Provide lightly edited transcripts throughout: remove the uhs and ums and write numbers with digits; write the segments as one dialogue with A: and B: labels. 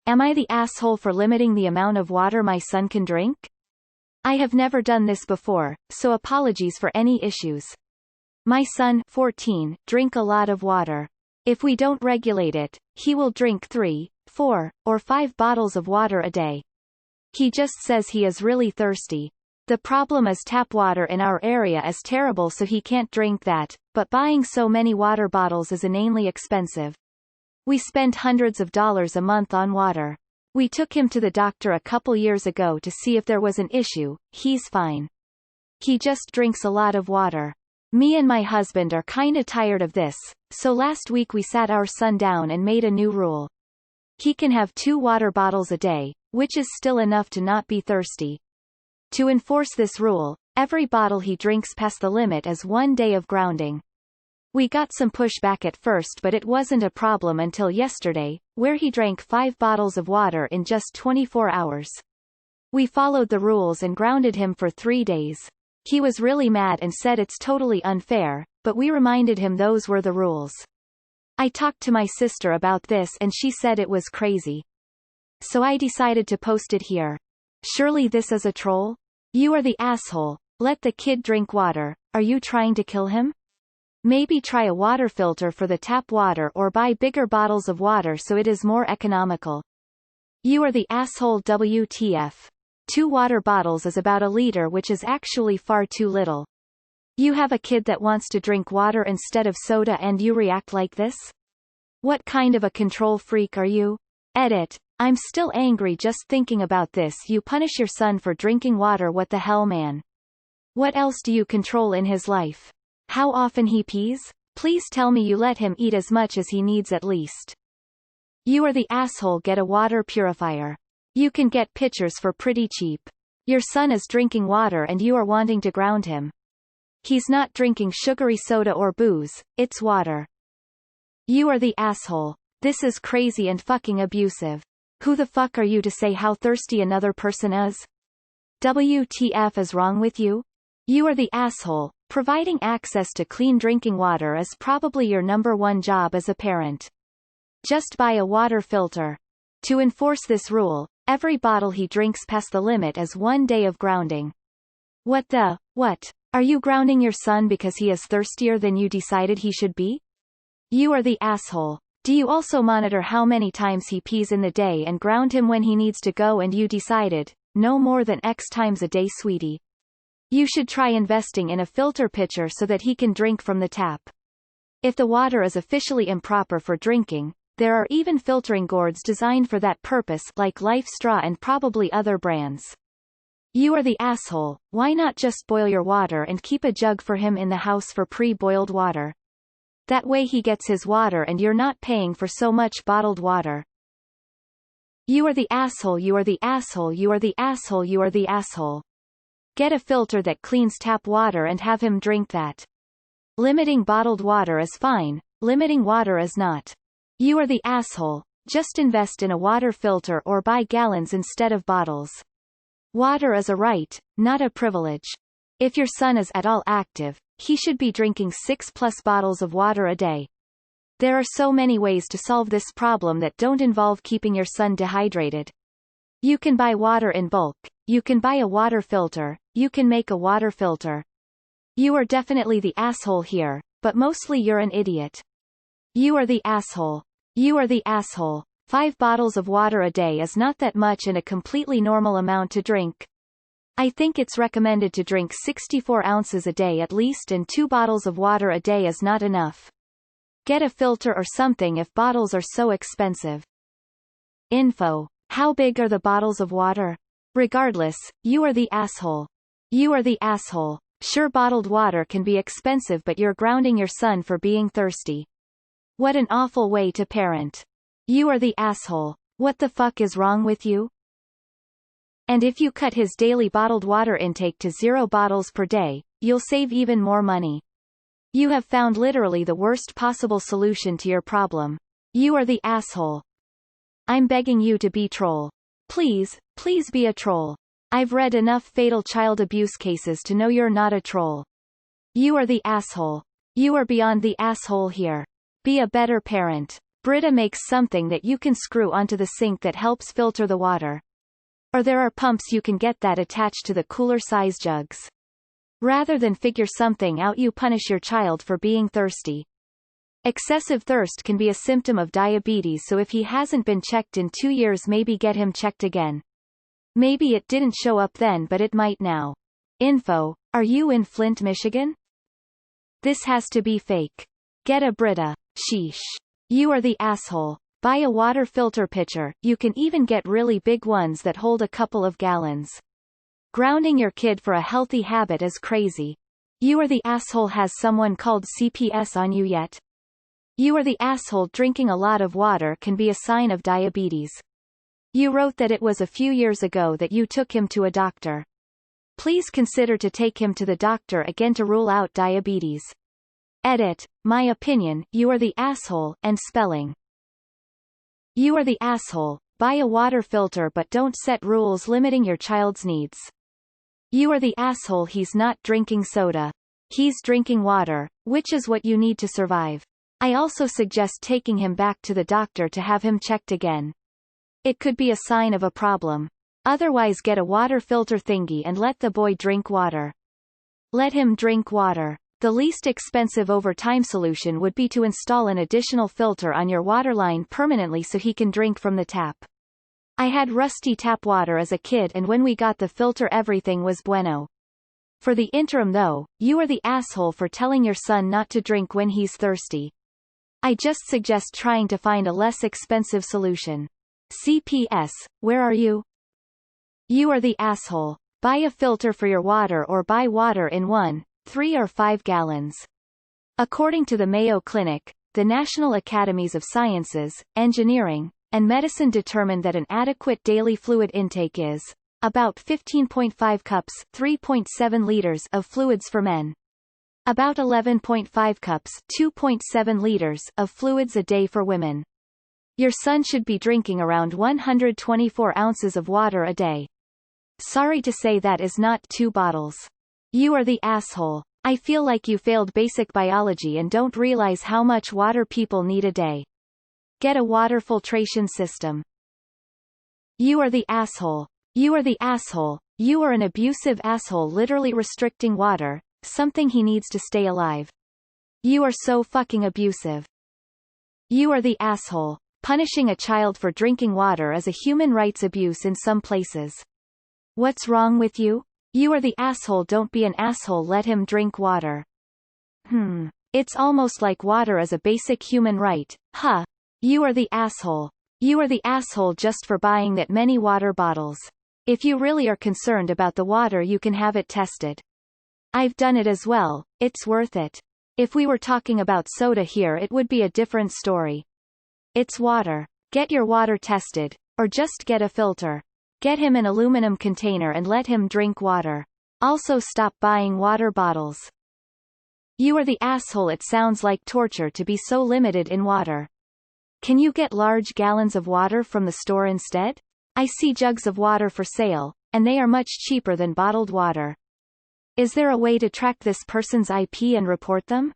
A: Am I the asshole for limiting the amount of water my son can drink? I have never done this before, so apologies for any issues. My son, 14, drink a lot of water. If we don't regulate it, he will drink 3, 4, or 5 bottles of water a day. He just says he is really thirsty. The problem is tap water in our area is terrible, so he can't drink that, but buying so many water bottles is inanely expensive. We spend hundreds of dollars a month on water. We took him to the doctor a couple years ago to see if there was an issue. He's fine. He just drinks a lot of water. Me and my husband are kinda tired of this, so last week we sat our son down and made a new rule. He can have 2 water bottles a day, which is still enough to not be thirsty. To enforce this rule, every bottle he drinks past the limit is 1 day of grounding. We got some pushback at first, but it wasn't a problem until yesterday, where he drank 5 bottles of water in just 24 hours. We followed the rules and grounded him for 3 days. He was really mad and said it's totally unfair, but we reminded him those were the rules. I talked to my sister about this and she said it was crazy. So I decided to post it here. Surely this is a troll? You are the asshole. Let the kid drink water. Are you trying to kill him? Maybe try a water filter for the tap water or buy bigger bottles of water so it is more economical. You are the asshole. WTF. 2 water bottles is about a liter, which is actually far too little. You have a kid that wants to drink water instead of soda and you react like this? What kind of a control freak are you? Edit. I'm still angry just thinking about this. You punish your son for drinking water. What the hell, man? What else do you control in his life? How often he pees? Please tell me you let him eat as much as he needs at least. You are the asshole. Get a water purifier. You can get pitchers for pretty cheap. Your son is drinking water and you are wanting to ground him. He's not drinking sugary soda or booze, it's water. You are the asshole. This is crazy and fucking abusive. Who the fuck are you to say how thirsty another person is? WTF is wrong with you? You are the asshole. Providing access to clean drinking water is probably your #1 job as a parent. Just buy a water filter. To enforce this rule, every bottle he drinks past the limit is 1 day of grounding. What? Are you grounding your son because he is thirstier than you decided he should be? You are the asshole. Do you also monitor how many times he pees in the day and ground him when he needs to go and you decided, no more than X times a day, sweetie? You should try investing in a filter pitcher so that he can drink from the tap. If the water is officially improper for drinking, there are even filtering gourds designed for that purpose, like Life Straw and probably other brands. You are the asshole. Why not just boil your water and keep a jug for him in the house for pre-boiled water? That way he gets his water and you're not paying for so much bottled water. You are the asshole. You are the asshole. You are the asshole. You are the asshole. Get a filter that cleans tap water and have him drink that. Limiting bottled water is fine, limiting water is not. You are the asshole. Just invest in a water filter or buy gallons instead of bottles. Water is a right, not a privilege. If your son is at all active, he should be drinking 6+ bottles of water a day. There are so many ways to solve this problem that don't involve keeping your son dehydrated. You can buy water in bulk, you can buy a water filter, you can make a water filter. You are definitely the asshole here, but mostly you're an idiot. You are the asshole. You are the asshole. 5 bottles of water a day is not that much and a completely normal amount to drink. I think it's recommended to drink 64 ounces a day at least, and 2 bottles of water a day is not enough. Get a filter or something if bottles are so expensive. Info. How big are the bottles of water? Regardless, you are the asshole. You are the asshole. Sure, bottled water can be expensive, but you're grounding your son for being thirsty. What an awful way to parent. You are the asshole. What the fuck is wrong with you? And if you cut his daily bottled water intake to 0 bottles per day, you'll save even more money. You have found literally the worst possible solution to your problem. You are the asshole. I'm begging you to be troll. Please, please be a troll. I've read enough fatal child abuse cases to know you're not a troll. You are the asshole. You are beyond the asshole here. Be a better parent. Brita makes something that you can screw onto the sink that helps filter the water. Or there are pumps you can get that attach to the cooler size jugs. Rather than figure something out, you punish your child for being thirsty. Excessive thirst can be a symptom of diabetes, so if he hasn't been checked in 2 years, maybe get him checked again. Maybe it didn't show up then, but it might now. Info: are you in Flint, Michigan? This has to be fake. Get a Brita. Sheesh. You are the asshole. Buy a water filter pitcher, you can even get really big ones that hold a couple of gallons. Grounding your kid for a healthy habit is crazy. You are the asshole. Has someone called CPS on you yet? You are the asshole. Drinking a lot of water can be a sign of diabetes. You wrote that it was a few years ago that you took him to a doctor. Please consider to take him to the doctor again to rule out diabetes. Edit. My opinion, you are the asshole, and spelling. You are the asshole. Buy a water filter but don't set rules limiting your child's needs. You are the asshole. He's not drinking soda. He's drinking water, which is what you need to survive. I also suggest taking him back to the doctor to have him checked again. It could be a sign of a problem. Otherwise, get a water filter thingy and let the boy drink water. Let him drink water. The least expensive over time solution would be to install an additional filter on your water line permanently so he can drink from the tap. I had rusty tap water as a kid, and when we got the filter everything was bueno. For the interim though, you are the asshole for telling your son not to drink when he's thirsty. I just suggest trying to find a less expensive solution. CPS, where are you? You are the asshole. Buy a filter for your water or buy water in 1, 3 or 5 gallons. According to the Mayo Clinic, the National Academies of Sciences, Engineering, and Medicine determined that an adequate daily fluid intake is about 15.5 cups, 3.7 liters of fluids for men. About 11.5 cups, 2.7 liters of fluids a day for women. Your son should be drinking around 124 ounces of water a day. Sorry to say that is not 2 bottles. You are the asshole. I feel like you failed basic biology and don't realize how much water people need a day. Get a water filtration system. You are the asshole. You are the asshole. You are an abusive asshole, literally restricting water, something he needs to stay alive. You are so fucking abusive. You are the asshole. Punishing a child for drinking water is a human rights abuse in some places. What's wrong with you? You are the asshole. Don't be an asshole. Let him drink water. It's almost like water is a basic human right, huh? You are the asshole. You are the asshole just for buying that many water bottles. If you really are concerned about the water, you can have it tested. I've done it as well, it's worth it. If we were talking about soda here, it would be a different story. It's water. Get your water tested, or just get a filter. Get him an aluminum container and let him drink water. Also stop buying water bottles. You are the asshole. It sounds like torture to be so limited in water. Can you get large gallons of water from the store instead? I see jugs of water for sale, and they are much cheaper than bottled water. Is there a way to track this person's IP and report them?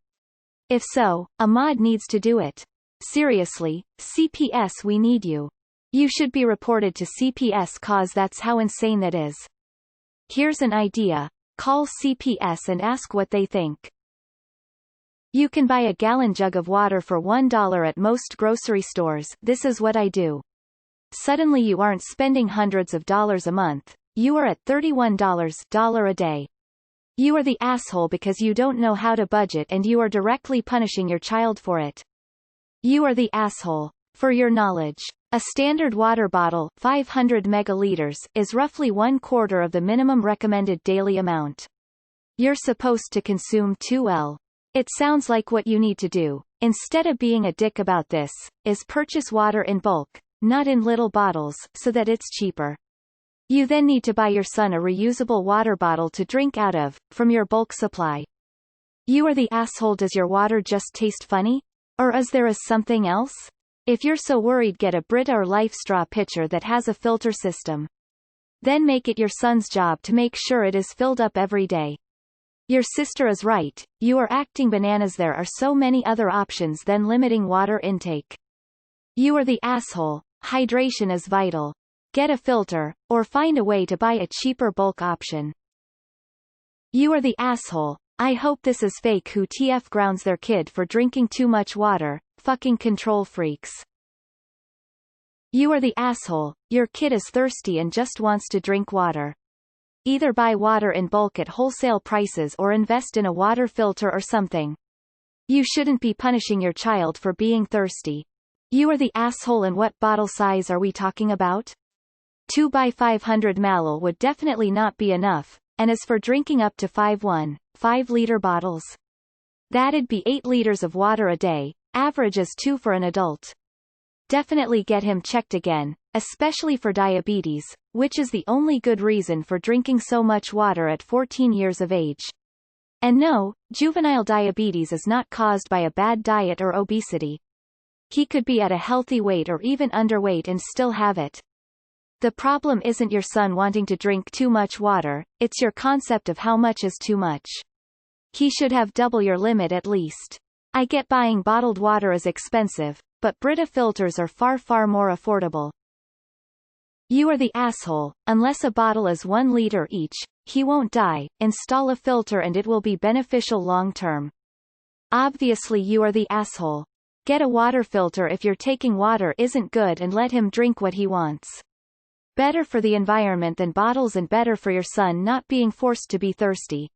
A: If so, a mod needs to do it. Seriously, CPS, we need you. You should be reported to CPS cause that's how insane that is. Here's an idea. Call CPS and ask what they think. You can buy a gallon jug of water for $1 at most grocery stores. This is what I do. Suddenly you aren't spending hundreds of dollars a month. You are at $31 a day. You are the asshole because you don't know how to budget and you are directly punishing your child for it. You are the asshole. For your knowledge, a standard water bottle, 500 megaliters, is roughly 1/4 of the minimum recommended daily amount. You're supposed to consume 2 L. It sounds like what you need to do, instead of being a dick about this, is purchase water in bulk, not in little bottles, so that it's cheaper. You then need to buy your son a reusable water bottle to drink out of, from your bulk supply. You are the asshole. Does your water just taste funny? Or is there something else? If you're so worried, get a Brita or Life Straw pitcher that has a filter system. Then make it your son's job to make sure it is filled up every day. Your sister is right, you are acting bananas. There are so many other options than limiting water intake. You are the asshole. Hydration is vital. Get a filter, or find a way to buy a cheaper bulk option. You are the asshole. I hope this is fake. Who TF grounds their kid for drinking too much water? Fucking control freaks. You are the asshole. Your kid is thirsty and just wants to drink water. Either buy water in bulk at wholesale prices or invest in a water filter or something. You shouldn't be punishing your child for being thirsty. You are the asshole. And what bottle size are we talking about? 2 by 500 ml would definitely not be enough, and as for drinking up to 5.15-liter bottles, that'd be 8 liters of water a day, average is 2 for an adult. Definitely get him checked again, especially for diabetes, which is the only good reason for drinking so much water at 14 years of age. And no, juvenile diabetes is not caused by a bad diet or obesity. He could be at a healthy weight or even underweight and still have it. The problem isn't your son wanting to drink too much water, it's your concept of how much is too much. He should have double your limit at least. I get buying bottled water is expensive, but Brita filters are far more affordable. You are the asshole. Unless a bottle is 1 liter each, he won't die. Install a filter and it will be beneficial long term. Obviously you are the asshole. Get a water filter if your taking water isn't good and let him drink what he wants. Better for the environment than bottles and better for your son not being forced to be thirsty.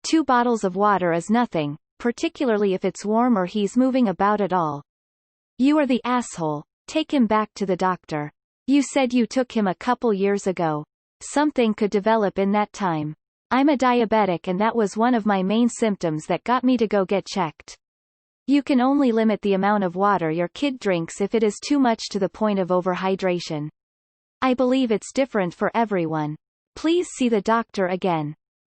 A: 2 bottles of water is nothing, particularly if it's warm or he's moving about at all. You are the asshole. Take him back to the doctor. You said you took him a couple years ago. Something could develop in that time. I'm a diabetic and that was one of my main symptoms that got me to go get checked. You can only limit the amount of water your kid drinks if it is too much to the point of overhydration. I believe it's different for everyone. Please see the doctor again.